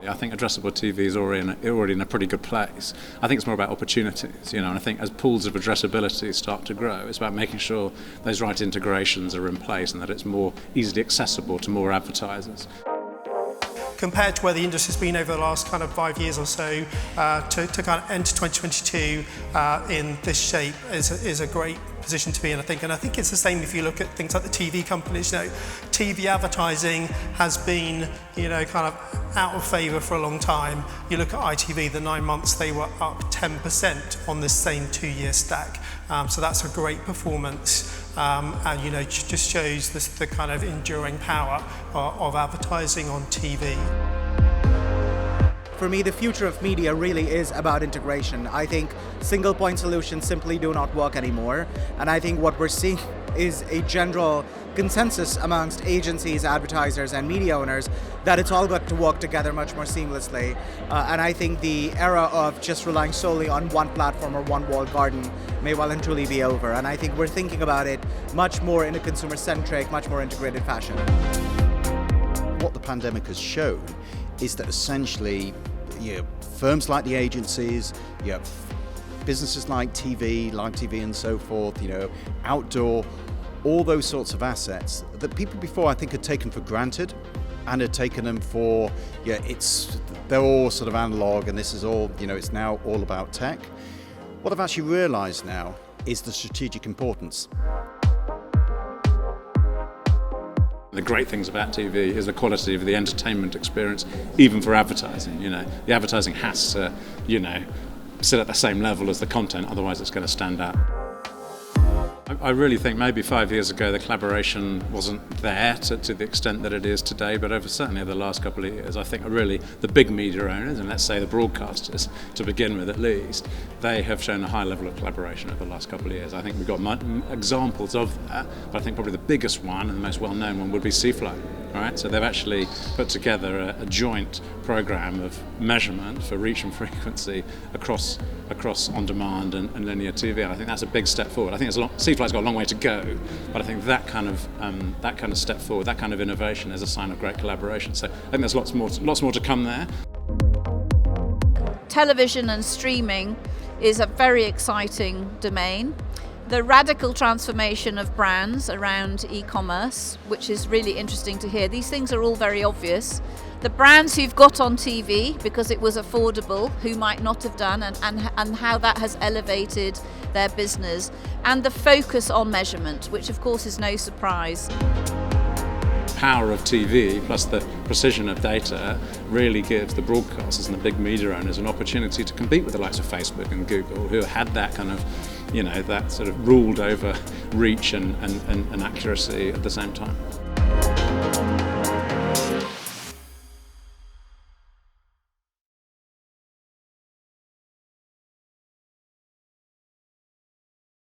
I think addressable TV is already in a pretty good place. I think it's more about opportunities, and I think as pools of addressability start to grow, it's about making sure those right integrations are in place and that it's more easily accessible to more advertisers. Compared to where the industry's been over the last kind of 5 years or so, to kind of enter 2022 in this shape is a great position to be in, I think. And I think it's the same if you look at things like the TV companies. TV advertising has been, kind of out of favour for a long time. You look at ITV, the 9 months they were up 10% on this same 2-year stack. So that's a great performance. And just shows the kind of enduring power of advertising on TV. For me, the future of media really is about integration. I think single point solutions simply do not work anymore. And I think what we're seeing is a general consensus amongst agencies, advertisers, and media owners that it's all got to work together much more seamlessly. And I think the era of just relying solely on one platform or one walled garden may well and truly be over. And I think we're thinking about it much more in a consumer-centric, much more integrated fashion. What the pandemic has shown is that essentially firms like the agencies, businesses like TV, live TV and so forth, outdoor, all those sorts of assets that people before I think had taken for granted and had taken them for, they're all sort of analog and this is all, it's now all about tech. What I've actually realised now is the strategic importance. The great things about TV is the quality of the entertainment experience, even for advertising. The advertising has to, sit at the same level as the content, otherwise it's going to stand out. I really think maybe 5 years ago the collaboration wasn't there to the extent that it is today, but certainly over the last couple of years I think really the big media owners, and let's say the broadcasters to begin with at least, they have shown a high level of collaboration over the last couple of years. I think we've got examples of that, but I think probably the biggest one and the most well-known one would be C-Flow. Right? So they've actually put together a joint program of measurement for reach and frequency across on-demand and linear TV, and I think that's a big step forward. I think C-Fly's got a long way to go, but I think that kind of step forward, that kind of innovation is a sign of great collaboration. So I think there's lots more to come there. Television and streaming is a very exciting domain. The radical transformation of brands around e-commerce, which is really interesting to hear. These things are all very obvious. The brands who've got on TV because it was affordable, who might not have done, and how that has elevated their business. And the focus on measurement, which of course is no surprise. Power of TV plus the precision of data really gives the broadcasters and the big media owners an opportunity to compete with the likes of Facebook and Google, who had that kind of, that sort of ruled over reach and accuracy at the same time.